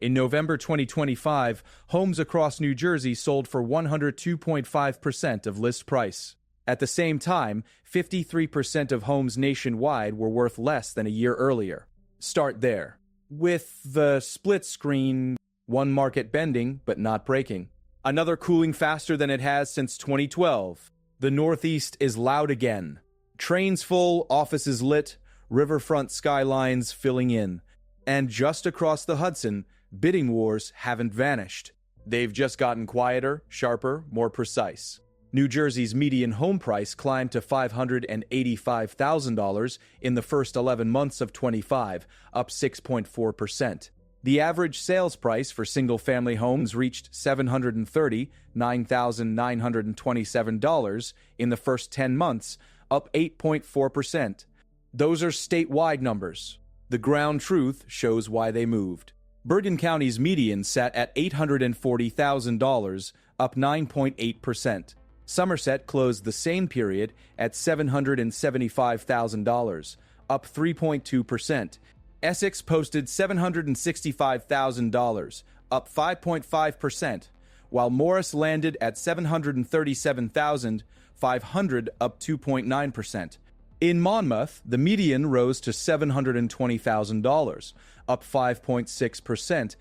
In November 2025, homes across New Jersey sold for 102.5% of list price. At the same time, 53% of homes nationwide were worth less than a year earlier. Start there. With the split screen, one market bending but not breaking. Another cooling faster than it has since 2012. The Northeast is loud again. Trains full, offices lit, riverfront skylines filling in. And just across the Hudson, bidding wars haven't vanished. They've just gotten quieter, sharper, more precise. New Jersey's median home price climbed to $585,000 in the first 11 months of 25, up 6.4%. The average sales price for single-family homes reached $739,927 in the first 10 months, up 8.4%. Those are statewide numbers. The ground truth shows why they moved. Bergen County's median sat at $840,000, up 9.8%. Somerset closed the same period at $775,000, up 3.2%. Essex posted $765,000, up 5.5%, while Morris landed at $737,500, up 2.9%. In Monmouth, the median rose to $720,000, up 5.6%.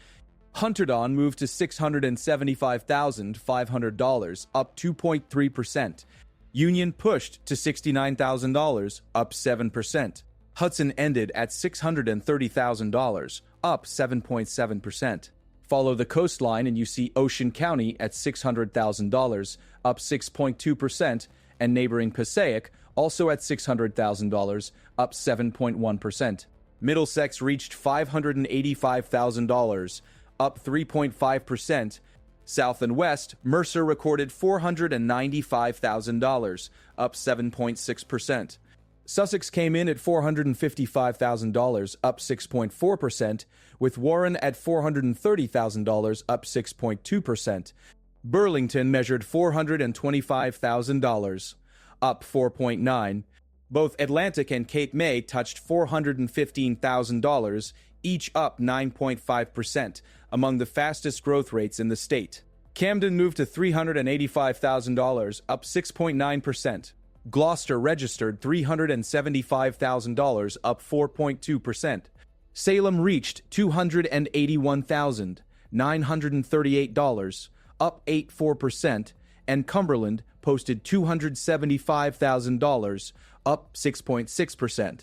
Hunterdon moved to $675,500, up 2.3%. Union pushed to $69,000, up 7%. Hudson ended at $630,000, up 7.7%. Follow the coastline and you see Ocean County at $600,000, up 6.2%, and neighboring Passaic also at $600,000, up 7.1%. Middlesex reached $585,000, up 3.5%. South and West, Mercer recorded $495,000, up 7.6%. Sussex came in at $455,000, up 6.4%, with Warren at $430,000, up 6.2%. Burlington measured $425,000, up 4.9%. Both Atlantic and Cape May touched $415,000, each up 9.5%, among the fastest growth rates in the state. Camden moved to $385,000, up 6.9%. Gloucester registered $375,000, up 4.2%. Salem reached $281,938, up 8.4%, and Cumberland posted $275,000, up 6.6%.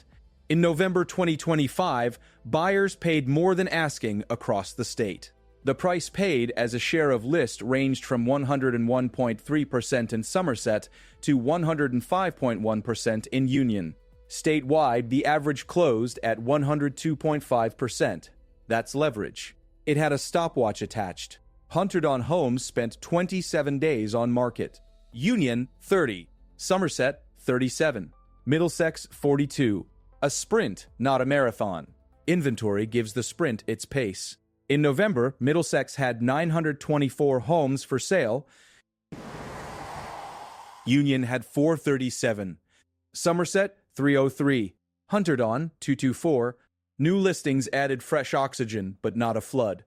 In November 2025, buyers paid more than asking across the state. The price paid as a share of list ranged from 101.3% in Somerset to 105.1% in Union. Statewide, the average closed at 102.5%. That's leverage. It had a stopwatch attached. Hunterdon Homes spent 27 days on market. Union, 30. Somerset, 37. Middlesex, 42. A sprint, not a marathon. Inventory gives the sprint its pace. In November, Middlesex had 924 homes for sale. Union had 437. Somerset, 303. Hunterdon, 224. New listings added fresh oxygen, but not a flood.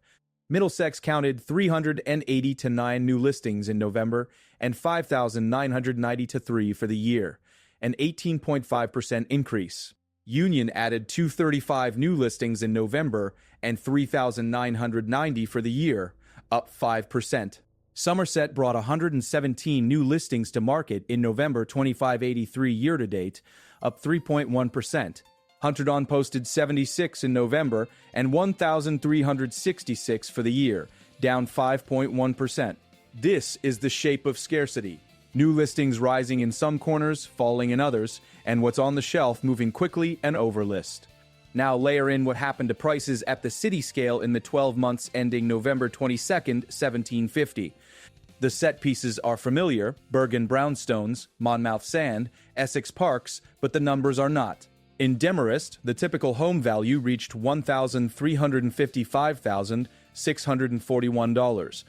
Middlesex counted 380-9 new listings in November and 5,990-3 for the year, an 18.5% increase. Union added 235 new listings in November and 3,990 for the year, up 5%. Somerset brought 117 new listings to market in November 2583 year-to-date, up 3.1%. Hunterdon posted 76 in November and 1,366 for the year, down 5.1%. This is the shape of scarcity. New listings rising in some corners, falling in others, and what's on the shelf moving quickly and over list. Now layer in what happened to prices at the city scale in the 12 months ending November 22nd, 1750. The set pieces are familiar: Bergen brownstones, Monmouth sand, Essex parks, but the numbers are not. In Demarest, the typical home value reached $1,355,641.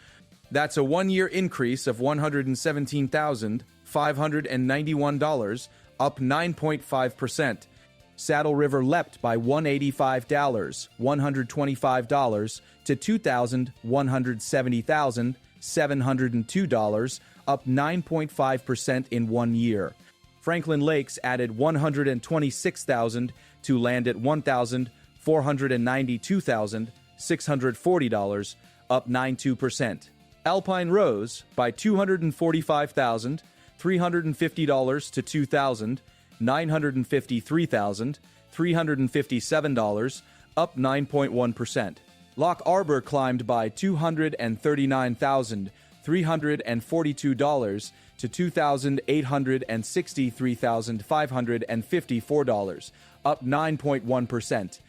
That's a one-year increase of $117,591, up 9.5%. Saddle River leapt by $185, $125 to $2,170,702, up 9.5% in 1 year. Franklin Lakes added $126,000 to land at $1,492,640, up 9.2%. Alpine rose by $245,350 to $2,953,357, up 9.1%. Lock Arbor climbed by $239,342 to $2,863,554, up 9.1%.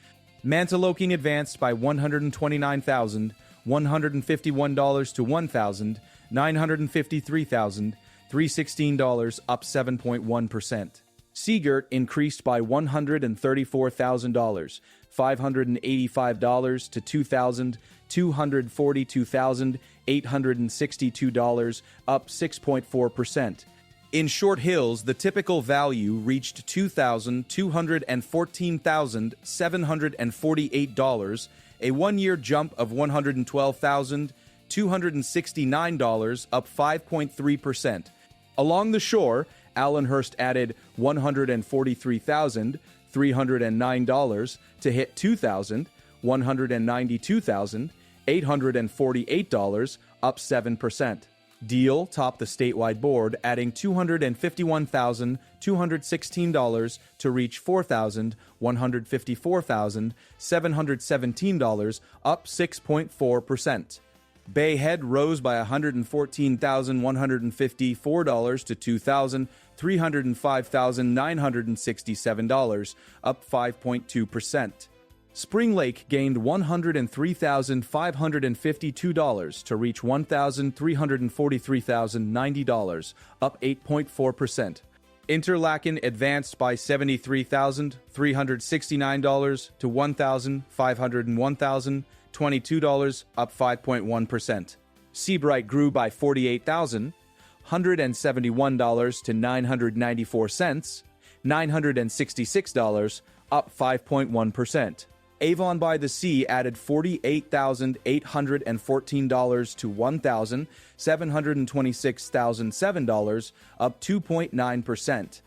Mantaloking advanced by $129,151 to $1,953,316, up 7.1%. Seagirt increased by $134,000, $585 to $2,242,862, up 6.4%. In Short Hills, the typical value reached $2,214,748, a one-year jump of $112,269, up 5.3%. Along the shore, Allenhurst added $143,309 to hit $2,192,848, up 7%. Deal topped the statewide board, adding $251,216 to reach $4,154,717, up 6.4%. Bay Head rose by $114,154 to $2,305,967, up 5.2%. Spring Lake gained $103,552 to reach $1,343,090, up 8.4%. Interlaken advanced by $73,369 to $1,501,022, up 5.1%. Seabright grew by $48,171 to $994, $966, up 5.1%. Avon by the Sea added $48,814 to $1,726,007, up 2.9%.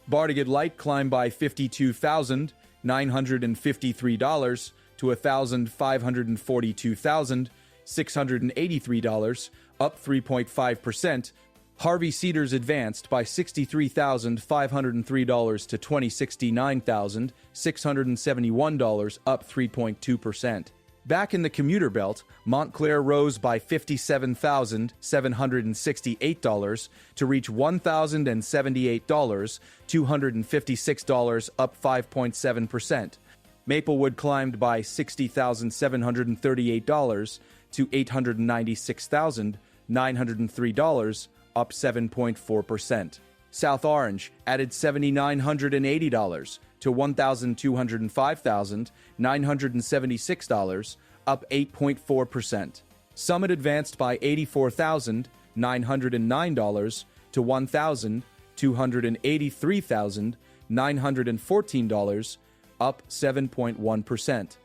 Barnegat Light climbed by $52,953 to $1,542,683, up 3.5%. Harvey Cedars advanced by $63,503 to $20,69,671, up 3.2%. Back in the commuter belt, Montclair rose by $57,768 to reach $1,078, $256, up 5.7%. Maplewood climbed by $60,738 to $896,903, up 7.4%. South Orange added $7,980 to $1,205,976, up 8.4%. Summit advanced by $84,909 to $1,283,914, up 7.1%.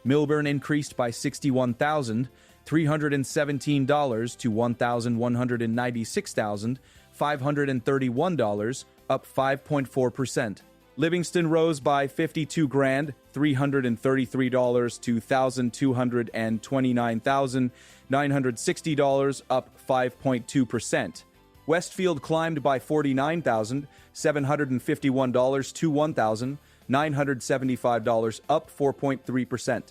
Milburn increased by $61,317 to $1,196,531, up 5.4%. Livingston rose by $52,333 to $229,960, up 5.2%. Westfield climbed by $49,751 to $1,975, up 4.3%.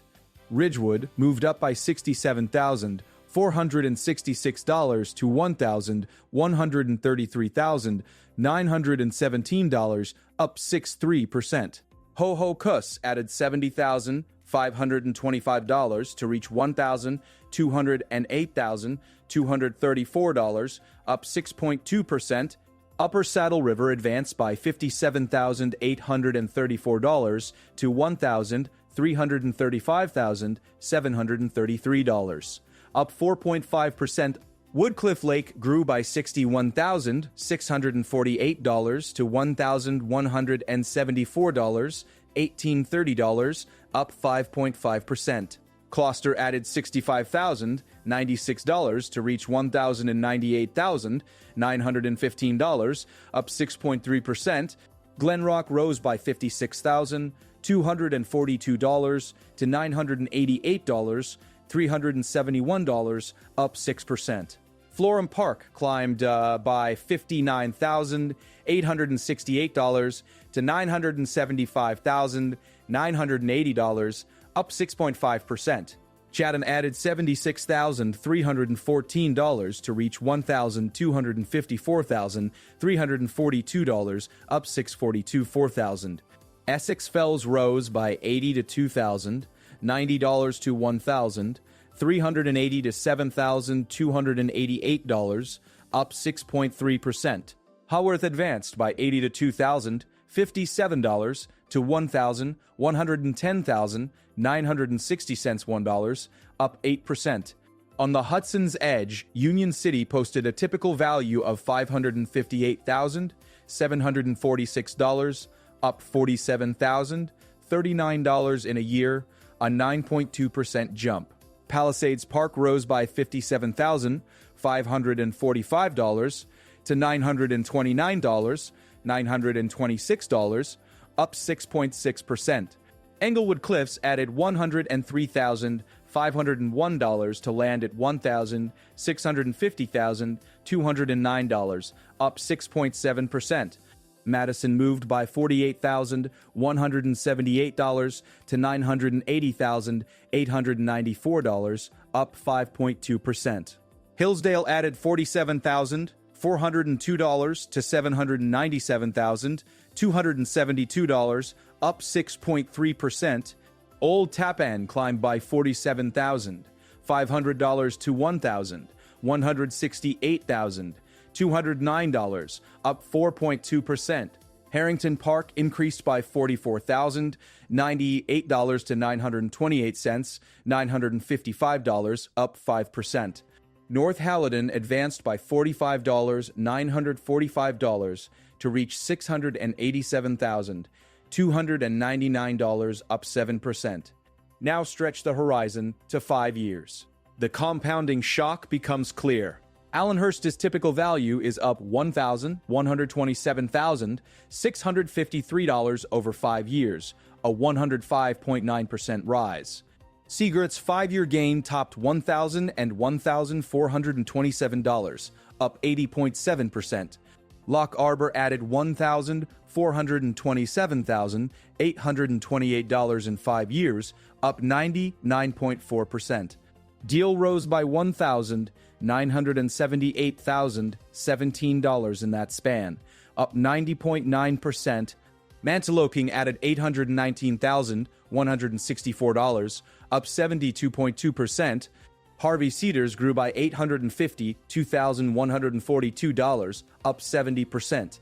Ridgewood moved up by $67,466 to $1,133,917, up 6.3%. Ho-Ho Kuss added $70,525 to reach $1,208,234, up 6.2%. Upper Saddle River advanced by $57,834 to $1,335,733, up 4.5%. Woodcliff Lake grew by $61,648 to $1,174, $1,830, up 5.5%. Gloucester added $65,096 to reach $1,098,915, up 6.3%. Glenrock rose by $56,242 to $988, $371, up 6%. Florham Park climbed by $59,868 to $975,980, up 6.5%. Chatham added $76,314 to reach $1,254,342, up 642,400. Essex Fells rose by $80 to $2,000, $90 to $1,000, $380 to $7,288, up 6.3%. Haworth advanced by $80 to $2,000, $57 to $1,110,960 $1, up 8%. On the Hudson's edge, Union City posted a typical value of $558,746, up $47,039 in a year, a 9.2% jump. Palisades Park rose by $57,545 to $929, $926, up 6.6%. Englewood Cliffs added $103,501 to land at $1,650,209, up 6.7%. Madison moved by $48,178 to $980,894, up 5.2%. Hillsdale added $47,402 to $797,272, up 6.3%. Old Tappan climbed by $47,500 to $1,168,209, up 4.2%. Harrington Park increased by $44,098 to $928, $955, up 5%. North Halladon advanced by $45,945 to reach $687,299, up 7%. Now stretch the horizon to 5 years. The compounding shock becomes clear. Allenhurst's typical value is up $1,127,653 over 5 years, a 105.9% rise. Seagird's 5-year gain topped $1,000 and $1,427, up 80.7%. Loch Arbor added $1,427,828 in 5 years, up 99.4%. Deal rose by $1,978,017 in that span, up 90.9%. Manteloking added $819,164, up 72.2%. Harvey Cedars grew by $852,142, up 70%.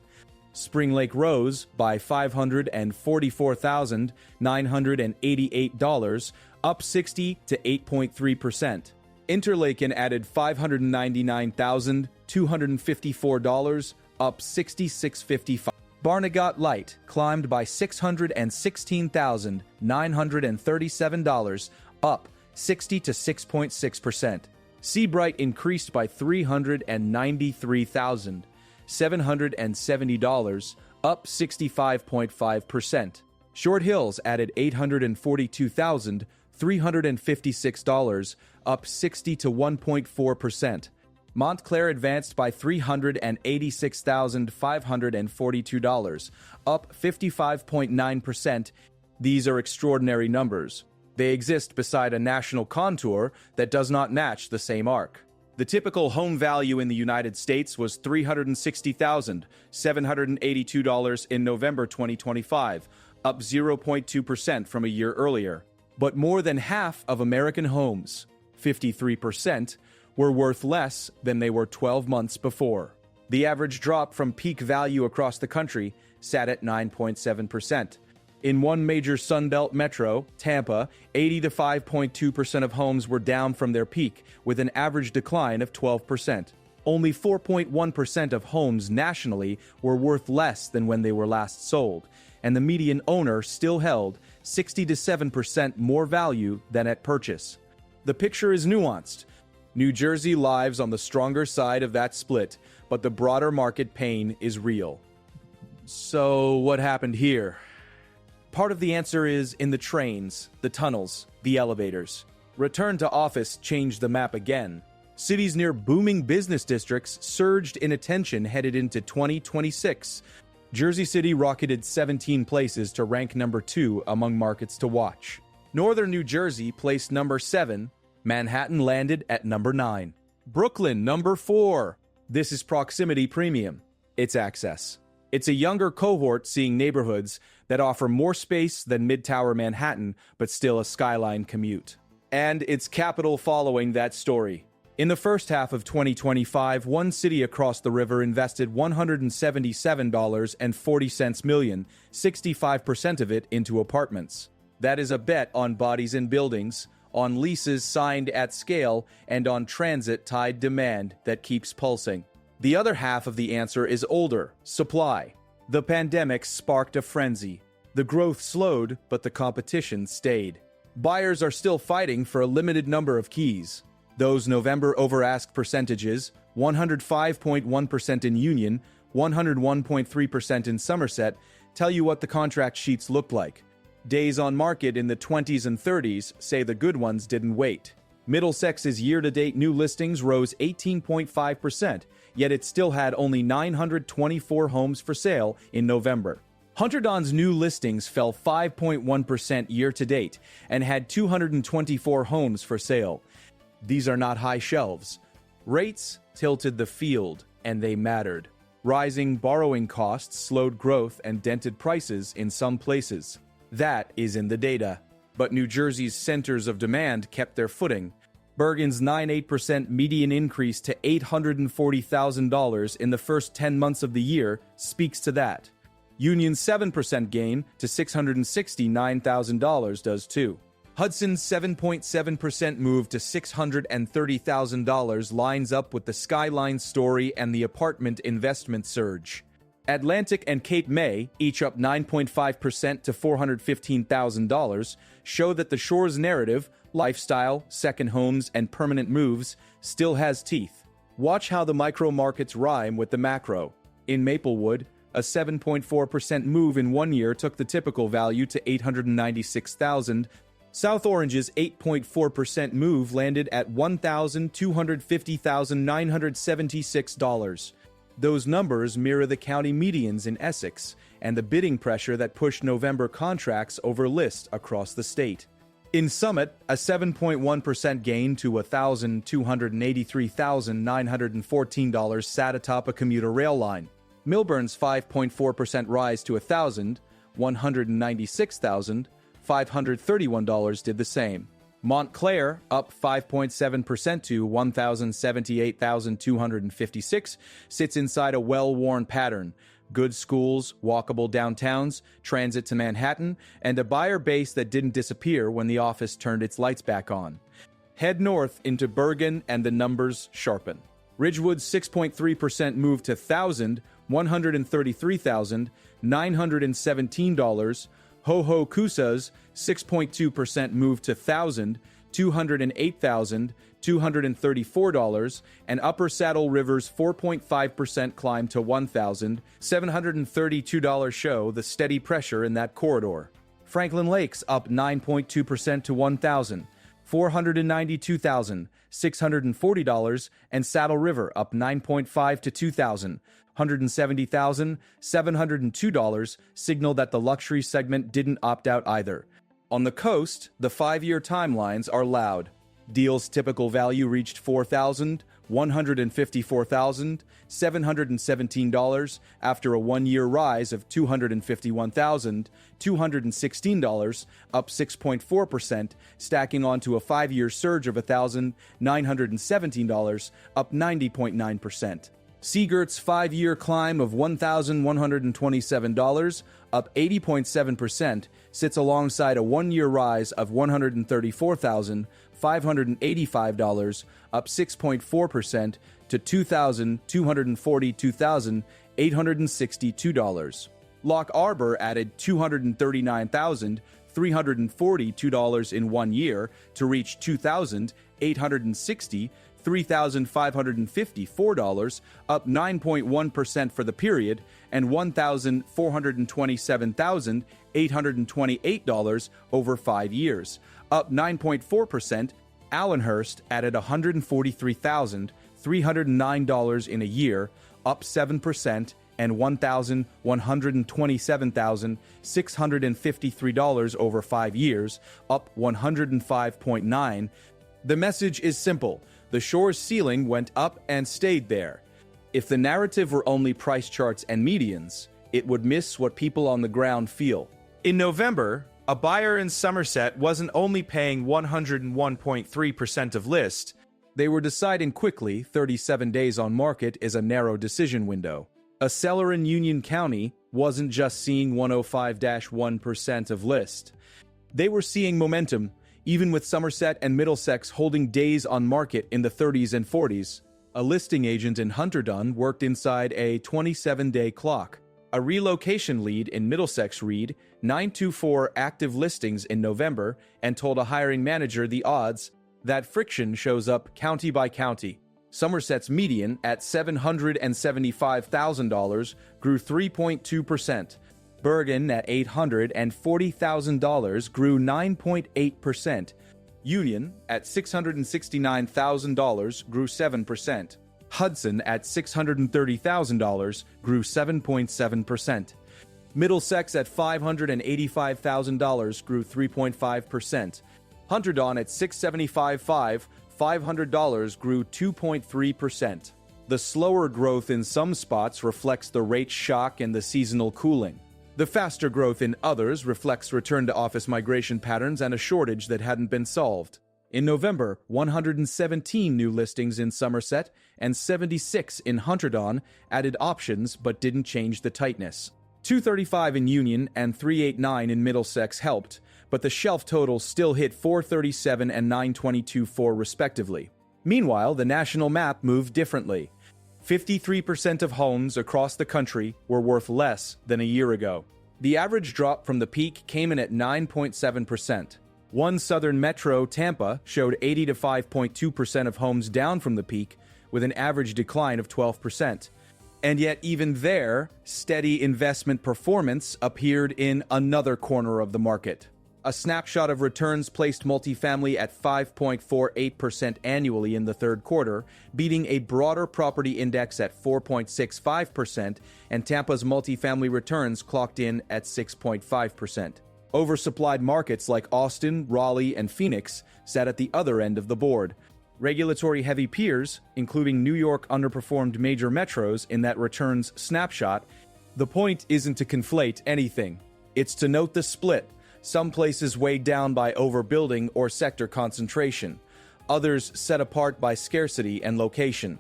Spring Lake rose by $544,988, up 60 to 8.3%. Interlaken added $599,254, up 66.55. Barnegat Light climbed by $616,937, up 60 to 6.6%. Seabright increased by $393,770, up 65.5%. Short Hills added $842,356, up 60 to 1.4%. Montclair advanced by $386,542, up 55.9%. These are extraordinary numbers. They exist beside a national contour that does not match the same arc. The typical home value in the United States was $360,782 in November 2025, up 0.2% from a year earlier. But more than half of American homes, 53%, were worth less than they were 12 months before. The average drop from peak value across the country sat at 9.7%. In one major Sunbelt metro, Tampa, 85.2% of homes were down from their peak, with an average decline of 12%. Only 4.1% of homes nationally were worth less than when they were last sold, and the median owner still held 60 to 7% more value than at purchase. The picture is nuanced. New Jersey lives on the stronger side of that split, but the broader market pain is real. So what happened here? Part of the answer is in the trains, the tunnels, the elevators. Return to office changed the map again. Cities near booming business districts surged in attention headed into 2026. Jersey City rocketed 17 places to rank number 2 among markets to watch. Northern New Jersey placed number 7. Manhattan landed at number 9. Brooklyn, number 4. This is proximity premium. It's access. It's a younger cohort seeing neighborhoods that offer more space than Mid-Tower Manhattan, but still a skyline commute. And it's capital following that story. In the first half of 2025, one city across the river invested $177.40 million, 65% of it into apartments. That is a bet on bodies in buildings, on leases signed at scale, and on transit-tied demand that keeps pulsing. The other half of the answer is older, supply. The pandemic sparked a frenzy. The growth slowed, but the competition stayed. Buyers are still fighting for a limited number of keys. Those November over-ask percentages, 105.1% in Union, 101.3% in Somerset, tell you what the contract sheets looked like. Days on market in the 20s and 30s say the good ones didn't wait. Middlesex's year-to-date new listings rose 18.5%, yet it still had only 924 homes for sale in November. Hunterdon's new listings fell 5.1% year-to-date and had 224 homes for sale. These are not high shelves. Rates tilted the field, and they mattered. Rising borrowing costs slowed growth and dented prices in some places. That is in the data. But New Jersey's centers of demand kept their footing. Bergen's 9.8% median increase to $840,000 in the first 10 months of the year speaks to that. Union's 7% gain to $669,000 does too. Hudson's 7.7% move to $630,000 lines up with the skyline story and the apartment investment surge. Atlantic and Cape May, each up 9.5% to $415,000, show that the shore's narrative, lifestyle, second homes, and permanent moves, still has teeth. Watch how the micro markets rhyme with the macro. In Maplewood, a 7.4% move in 1 year took the typical value to $896,000. South Orange's 8.4% move landed at $1,250,976. Those numbers mirror the county medians in Essex and the bidding pressure that pushed November contracts over list across the state. In Summit, a 7.1% gain to $1,283,914 sat atop a commuter rail line. Milburn's 5.4% rise to $1,196,531 did the same. Montclair, up 5.7% to $1,078,256, sits inside a well-worn pattern. Good schools, walkable downtowns, transit to Manhattan, and a buyer base that didn't disappear when the office turned its lights back on. Head north into Bergen and the numbers sharpen. Ridgewood's 6.3% moved to $1,133,917. Hohokusa's 6.2% moved to $208,234, and Upper Saddle River's 4.5% climb to $1,732 show the steady pressure in that corridor. Franklin Lakes up 9.2% to $1,492,640, and Saddle River up 9.5 to $2,170,702 signal that the luxury segment didn't opt out either. On the coast, the 5-year timelines are loud. Deal's typical value reached $4,154,717 after a 1-year rise of $251,216, up 6.4%, stacking onto a 5-year surge of $1,917, up 90.9%. Seagert's 5-year climb of $1,127, up 80.7%, sits alongside a 1-year rise of $134,585, up 6.4% to $2,242,862. Lock Arbor added $239,300 $342 in 1 year to reach $2,860, $3,554, up 9.1% for the period, and $1,427,828 over 5 years, up 9.4%. Allenhurst added $143,309 in a year, up 7%, and $1,127,653 over 5 years, up 105.9%. The message is simple. The shore's ceiling went up and stayed there. If the narrative were only price charts and medians, it would miss what people on the ground feel. In November, a buyer in Somerset wasn't only paying 101.3% of list, they were deciding quickly. 37 days on market is a narrow decision window. A seller in Union County wasn't just seeing 105-1% of list. They were seeing momentum, even with Somerset and Middlesex holding days on market in the 30s and 40s. A listing agent in Hunterdon worked inside a 27-day clock. A relocation lead in Middlesex read 924 active listings in November and told a hiring manager the odds that friction shows up county by county. Somerset's median at $775,000 grew 3.2%. Bergen at $840,000 grew 9.8%. Union at $669,000 grew 7%. Hudson at $630,000 grew 7.7%. Middlesex at $585,000 grew 3.5%. Hunterdon at $675,500 grew 2.3%. The slower growth in some spots reflects the rate shock and the seasonal cooling. The faster growth in others reflects return-to-office migration patterns and a shortage that hadn't been solved. In November, 117 new listings in Somerset and 76 in Hunterdon added options but didn't change the tightness. 235 in Union and 389 in Middlesex helped, but the shelf totals still hit 437 and 922.4 respectively. Meanwhile, the national map moved differently. 53% of homes across the country were worth less than a year ago. The average drop from the peak came in at 9.7%. One southern metro, Tampa, showed 85.2% of homes down from the peak, with an average decline of 12%. And yet, even there, steady investment performance appeared in another corner of the market. A snapshot of returns placed multifamily at 5.48% annually in the third quarter, beating a broader property index at 4.65%, and Tampa's multifamily returns clocked in at 6.5%. Oversupplied markets like Austin, Raleigh, and Phoenix sat at the other end of the board. Regulatory-heavy peers, including New York, underperformed major metros in that returns snapshot. The point isn't to conflate anything. It's to note the split. Some places weighed down by overbuilding or sector concentration. Others set apart by scarcity and location.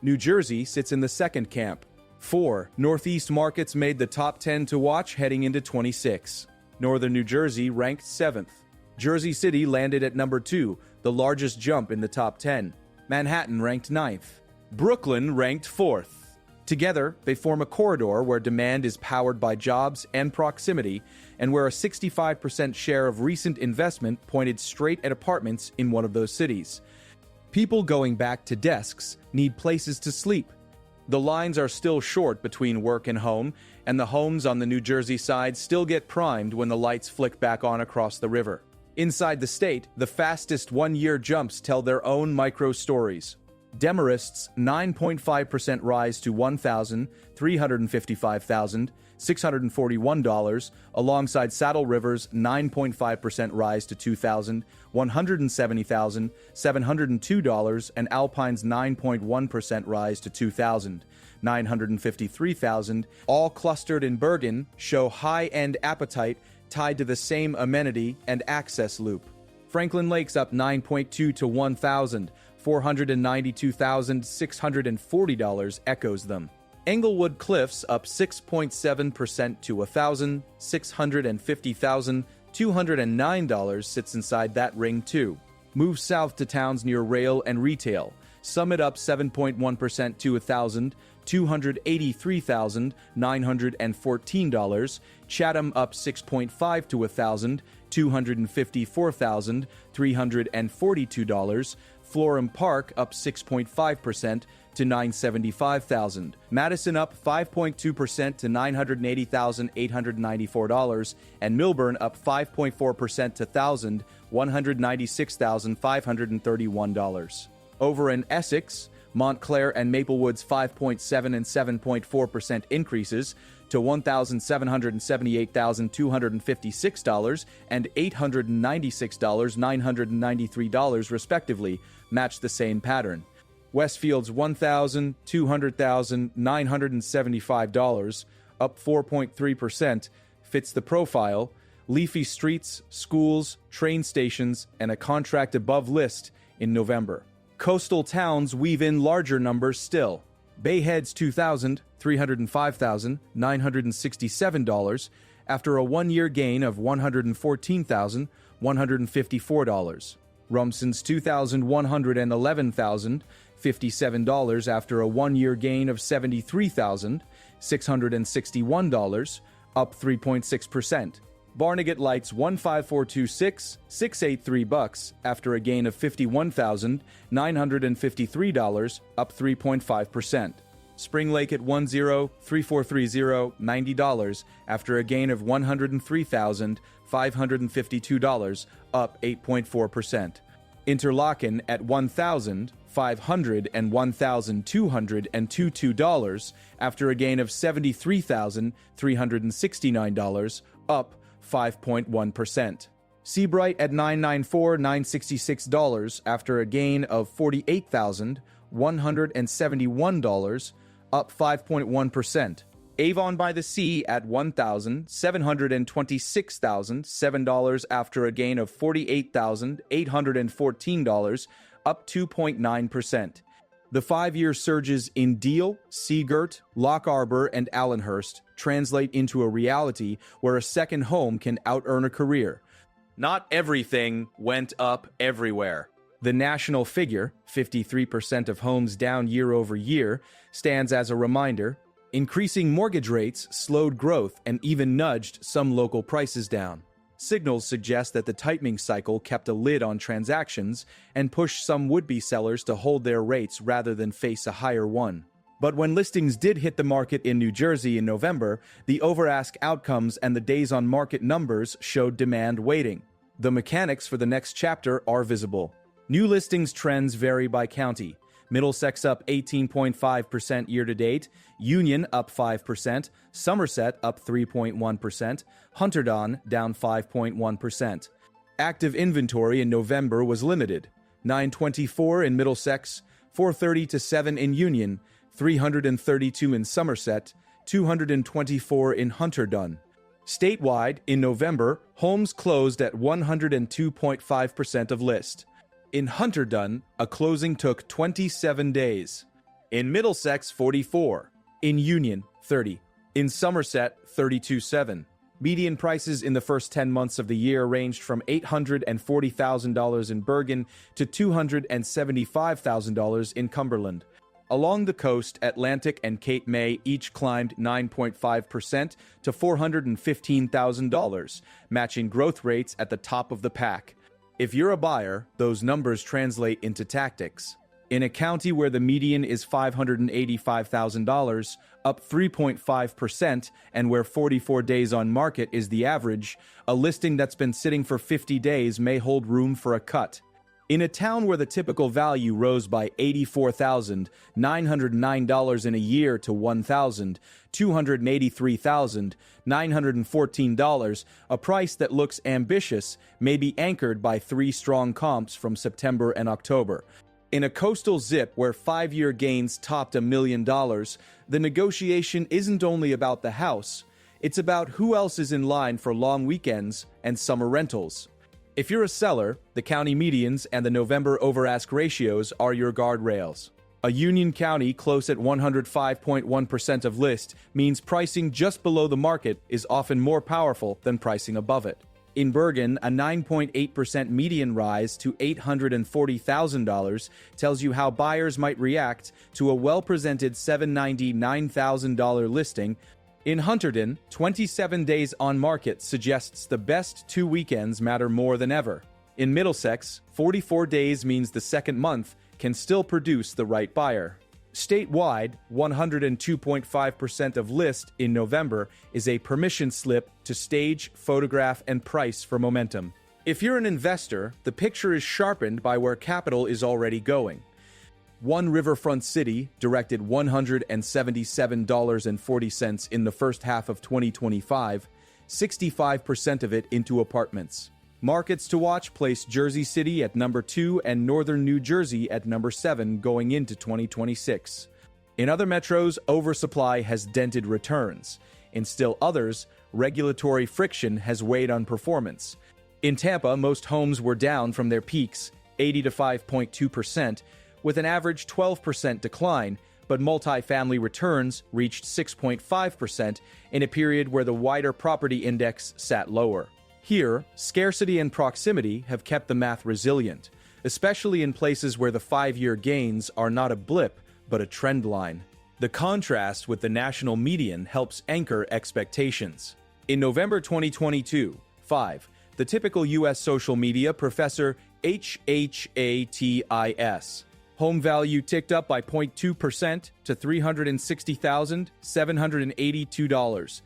New Jersey sits in the second camp. 4 Northeast markets made the top 10 to watch heading into 26. Northern New Jersey ranked 7th. Jersey City landed at number 2, the largest jump in the top 10. Manhattan ranked 9th. Brooklyn ranked 4th. Together, they form a corridor where demand is powered by jobs and proximity, and where a 65% share of recent investment pointed straight at apartments in one of those cities. People going back to desks need places to sleep. The lines are still short between work and home, and the homes on the New Jersey side still get primed when the lights flick back on across the river. Inside the state, the fastest one-year jumps tell their own micro-stories. Demarest's 9.5% rise to $1,355,641, alongside Saddle River's 9.5% rise to $2,170,702, and Alpine's 9.1% rise to $2,953,000, all clustered in Bergen, show high-end appetite tied to the same amenity and access loop. Franklin Lake's up 9.2 to $1,492,640 echoes them. Englewood Cliffs up 6.7% to $1,650,209 sits inside that ring too. Move south to towns near rail and retail. Summit up 7.1% to $1,283,914. Chatham up 6.5% to $1,254,342. Florham Park up 6.5% to $975,000. Madison up 5.2% to $980,894, and Milburn up 5.4% to $1,196,531. Over in Essex, Montclair and Maplewood's 5.7% and 7.4% increases to $1,778,256 and $896,993 respectively match the same pattern. Westfield's $1,200,975, up 4.3%, fits the profile. Leafy streets, schools, train stations, and a contract above list in November. Coastal towns weave in larger numbers still. Bay Head's $2,305,967 after a one-year gain of $114,154. Rumson's $2,111,057 after a one-year gain of $73,661, up 3.6%. Barnegat Light's $15426, $683 after a gain of $51,953, up 3.5%. Spring Lake at $10,3430, $90 after a gain of $103,552, up 8.4%. Interlaken at $1,500 and $1,202 after a gain of $73,369, up 5.1%. Seabright at $994,966 after a gain of $48,171, up 5.1%. Avon by the Sea at $1,726,007 after a gain of $48,814, up 2.9%. The 5-year surges in Deal, Seagirt, Loch Arbor, and Allenhurst translate into a reality where a second home can out-earn a career. Not everything went up everywhere. The national figure, 53% of homes down year over year, stands as a reminder. Increasing mortgage rates slowed growth and even nudged some local prices down. Signals suggest that the tightening cycle kept a lid on transactions and pushed some would-be sellers to hold their rates rather than face a higher one. But when listings did hit the market in New Jersey in November, the over-ask outcomes and the days-on-market numbers showed demand waiting. The mechanics for the next chapter are visible. New listings trends vary by county. Middlesex up 18.5% year-to-date, Union up 5%, Somerset up 3.1%, Hunterdon down 5.1%. Active inventory in November was limited. 924 in Middlesex, 430-7 in Union, 332 in Somerset, 224 in Hunterdon. Statewide, in November, homes closed at 102.5% of list. In Hunterdon, a closing took 27 days. In Middlesex, 44. In Union, 30. In Somerset, 32.7. Median prices in the first 10 months of the year ranged from $840,000 in Bergen to $275,000 in Cumberland. Along the coast, Atlantic and Cape May each climbed 9.5% to $415,000, matching growth rates at the top of the pack. If you're a buyer, those numbers translate into tactics. In a county where the median is $585,000, up 3.5%, and where 44 days on market is the average, a listing that's been sitting for 50 days may hold room for a cut. In a town where the typical value rose by $84,909 in a year to $1,283,914, a price that looks ambitious may be anchored by 3 strong comps from September and October. In a coastal zip where 5-year gains topped $1 million, the negotiation isn't only about the house, it's about who else is in line for long weekends and summer rentals. If you're a seller, the county medians and the November over-ask ratios are your guardrails. A Union County close at 105.1% of list means pricing just below the market is often more powerful than pricing above it. In Bergen, a 9.8% median rise to $840,000 tells you how buyers might react to a well-presented $799,000 listing. In Hunterdon, 27 days on market suggests the best 2 weekends matter more than ever. In Middlesex, 44 days means the second month can still produce the right buyer. Statewide, 102.5% of list in November is a permission slip to stage, photograph, and price for momentum. If you're an investor, the picture is sharpened by where capital is already going. One riverfront city directed $177.40 in the first half of 2025, 65% of it into apartments. Markets to watch place Jersey City at number 2 and northern New Jersey at number 7 going into 2026. In other metros, oversupply has dented returns. In still others, regulatory friction has weighed on performance. In Tampa, most homes were down from their peaks, 80 to 5.2%, with an average 12% decline, but multifamily returns reached 6.5% in a period where the wider property index sat lower. Here, scarcity and proximity have kept the math resilient, especially in places where the 5-year gains are not a blip, but a trend line. The contrast with the national median helps anchor expectations. In November 2022, the typical U.S. social media professor HHATIS. Home value ticked up by 0.2% to $360,782.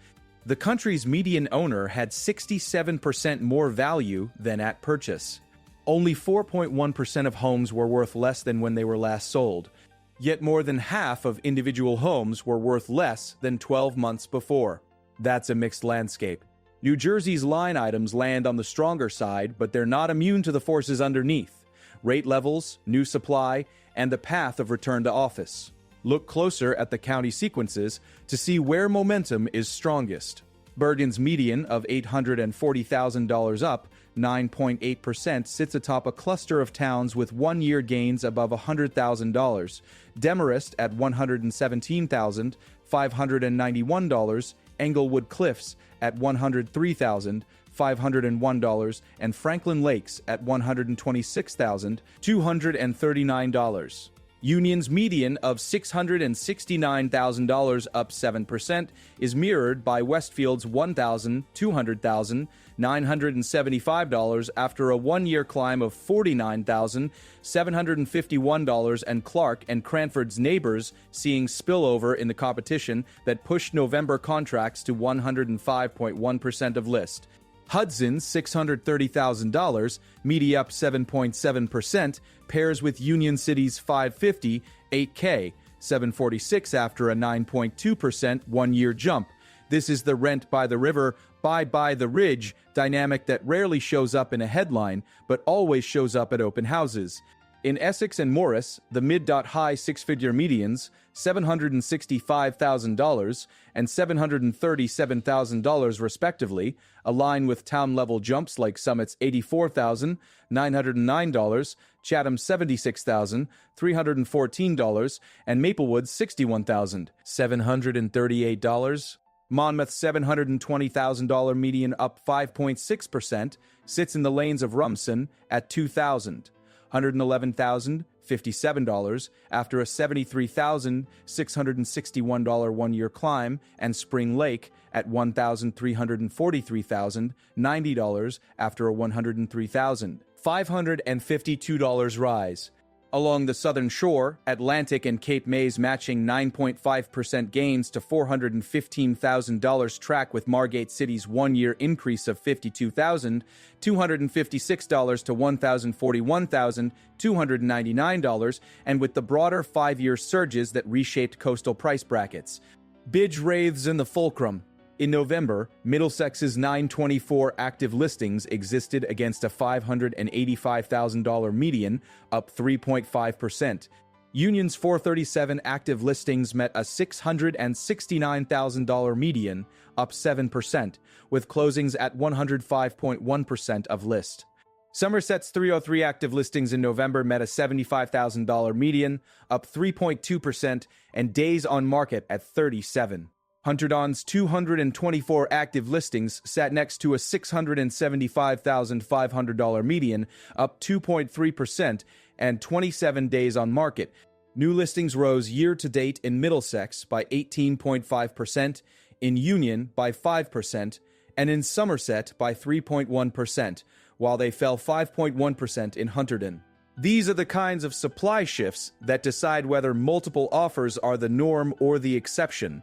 The country's median owner had 67% more value than at purchase. Only 4.1% of homes were worth less than when they were last sold, yet more than half of individual homes were worth less than 12 months before. That's a mixed landscape. New Jersey's line items land on the stronger side, but they're not immune to the forces underneath: rate levels, new supply, and the path of return to office. Look closer at the county sequences to see where momentum is strongest. Bergen's median of $840,000 up 9.8% sits atop a cluster of towns with one-year gains above $100,000. Demarest at $117,591, Englewood Cliffs at $103,501, and Franklin Lakes at $126,239. Union's median of $669,000 up 7% is mirrored by Westfield's $1,200,975 after a one-year climb of $49,751, and Clark and Cranford's neighbors seeing spillover in the competition that pushed November contracts to 105.1% of list. Hudson's $630,000, media up 7.7%, pairs with Union City's $550,000, 8K, 746 after a 9.2% one-year jump. This is the rent by the river, buy by the ridge dynamic that rarely shows up in a headline, but always shows up at open houses. In Essex and Morris, the mid-high six-figure medians, $765,000 and $737,000 respectively, align with town-level jumps like Summit's $84,909, Chatham's $76,314, and Maplewood's $61,738. Monmouth's $720,000 median up 5.6% sits in the lanes of Rumson at $2,000. $111,057 after a $73,661 one-year climb, and Spring Lake at $1,343,090 after a $103,552 rise. Along the southern shore, Atlantic and Cape May's matching 9.5% gains to $415,000 track with Margate City's one-year increase of $52,256 to $1,041,299, and with the broader 5-year surges that reshaped coastal price brackets. Bidge wraiths in the fulcrum. In November, Middlesex's 924 active listings existed against a $585,000 median, up 3.5%. Union's 437 active listings met a $669,000 median, up 7%, with closings at 105.1% of list. Somerset's 303 active listings in November met a $75,000 median, up 3.2%, and days on market at 37. Hunterdon's 224 active listings sat next to a $675,500 median, up 2.3%, and 27 days on market. New listings rose year-to-date in Middlesex by 18.5%, in Union by 5%, and in Somerset by 3.1%, while they fell 5.1% in Hunterdon. These are the kinds of supply shifts that decide whether multiple offers are the norm or the exception.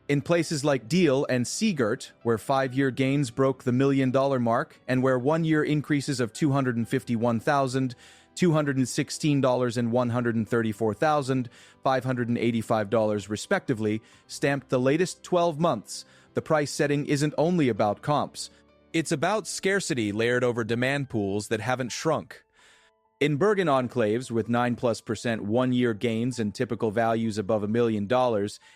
In places like Deal and Seagirt, where 5-year gains broke the $1 million mark and where 1-year increases of $251,000, $216 and $134,585 respectively stamped the latest 12 months, the price setting isn't only about comps. It's about scarcity layered over demand pools that haven't shrunk. In Bergen enclaves with 9+% 1-year gains and typical values above $1 million,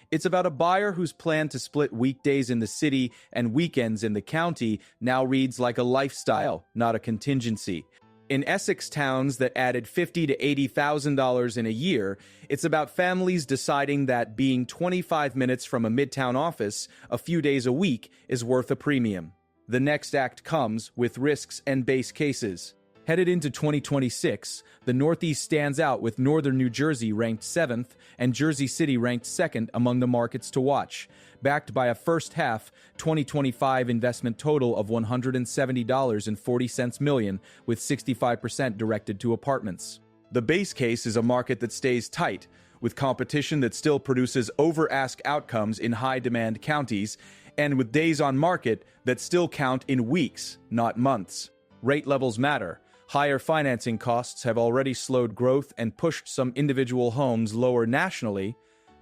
it's about a buyer whose plan to split weekdays in the city and weekends in the county now reads like a lifestyle, not a contingency. In Essex towns that added $50,000 to $80,000 in a year, it's about families deciding that being 25 minutes from a midtown office a few days a week is worth a premium. The next act comes with risks and base cases. Headed into 2026, the Northeast stands out with Northern New Jersey ranked 7th and Jersey City ranked 2nd among the markets to watch, backed by a first-half 2025 investment total of $170.40 million, with 65% directed to apartments. The base case is a market that stays tight, with competition that still produces over-ask outcomes in high-demand counties, and with days on market that still count in weeks, not months. Rate levels matter. Higher financing costs have already slowed growth and pushed some individual homes lower nationally,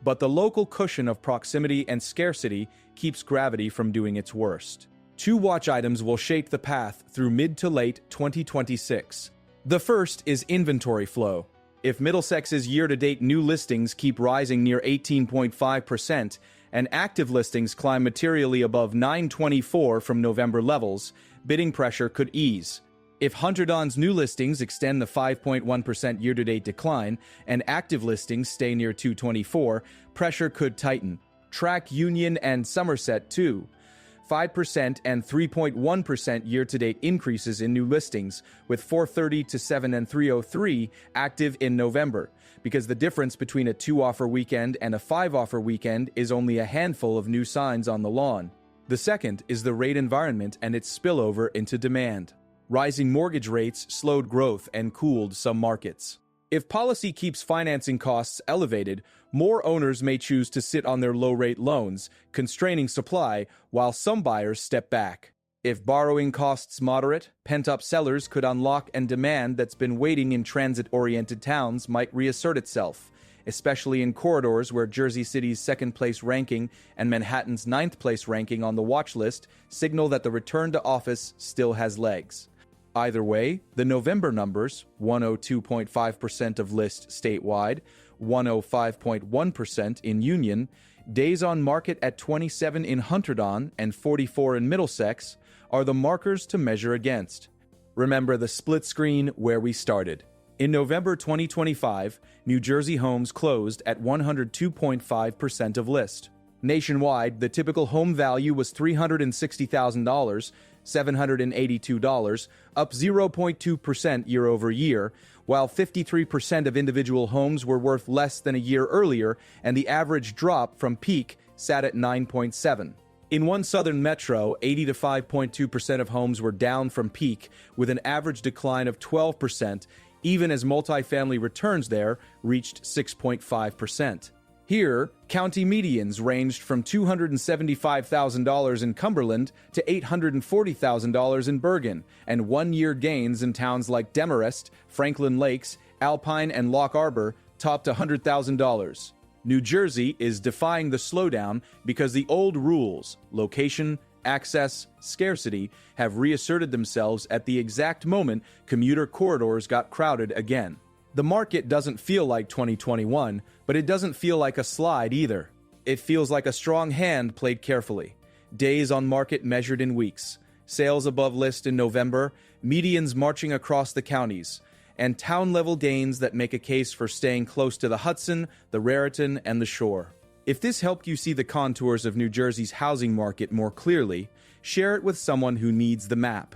but the local cushion of proximity and scarcity keeps gravity from doing its worst. 2 watch items will shape the path through mid to late 2026. The first is inventory flow. If Middlesex's year-to-date new listings keep rising near 18.5% and active listings climb materially above 924 from November levels, bidding pressure could ease. If Hunterdon's new listings extend the 5.1% year-to-date decline and active listings stay near 224, pressure could tighten. Track Union and Somerset too. 5% and 3.1% year-to-date increases in new listings, with 430-7 and 303 active in November, because the difference between a 2-offer weekend and a 5-offer weekend is only a handful of new signs on the lawn. The second is the rate environment and its spillover into demand. Rising mortgage rates slowed growth and cooled some markets. If policy keeps financing costs elevated, more owners may choose to sit on their low-rate loans, constraining supply, while some buyers step back. If borrowing costs moderate, pent-up sellers could unlock, and demand that's been waiting in transit-oriented towns might reassert itself, especially in corridors where Jersey City's 2nd-place ranking and Manhattan's 9th-place ranking on the watch list signal that the return to office still has legs. Either way, the November numbers, 102.5% of list statewide, 105.1% in Union, days on market at 27 in Hunterdon and 44 in Middlesex, are the markers to measure against. Remember the split screen where we started. In November 2025, New Jersey homes closed at 102.5% of list. Nationwide, the typical home value was $360,000, $782, up 0.2% year over year, while 53% of individual homes were worth less than a year earlier, and the average drop from peak sat at 9.7. In one southern metro, 80 to 5.2% of homes were down from peak, with an average decline of 12%, even as multifamily returns there reached 6.5%. Here, county medians ranged from $275,000 in Cumberland to $840,000 in Bergen, and 1-year gains in towns like Demarest, Franklin Lakes, Alpine, and Lock Arbor topped $100,000. New Jersey is defying the slowdown because the old rules, location, access, scarcity, have reasserted themselves at the exact moment commuter corridors got crowded again. The market doesn't feel like 2021, but it doesn't feel like a slide either. It feels like a strong hand played carefully. Days on market measured in weeks, sales above list in November, medians marching across the counties, and town-level gains that make a case for staying close to the Hudson, the Raritan, and the shore. If this helped you see the contours of New Jersey's housing market more clearly, share it with someone who needs the map.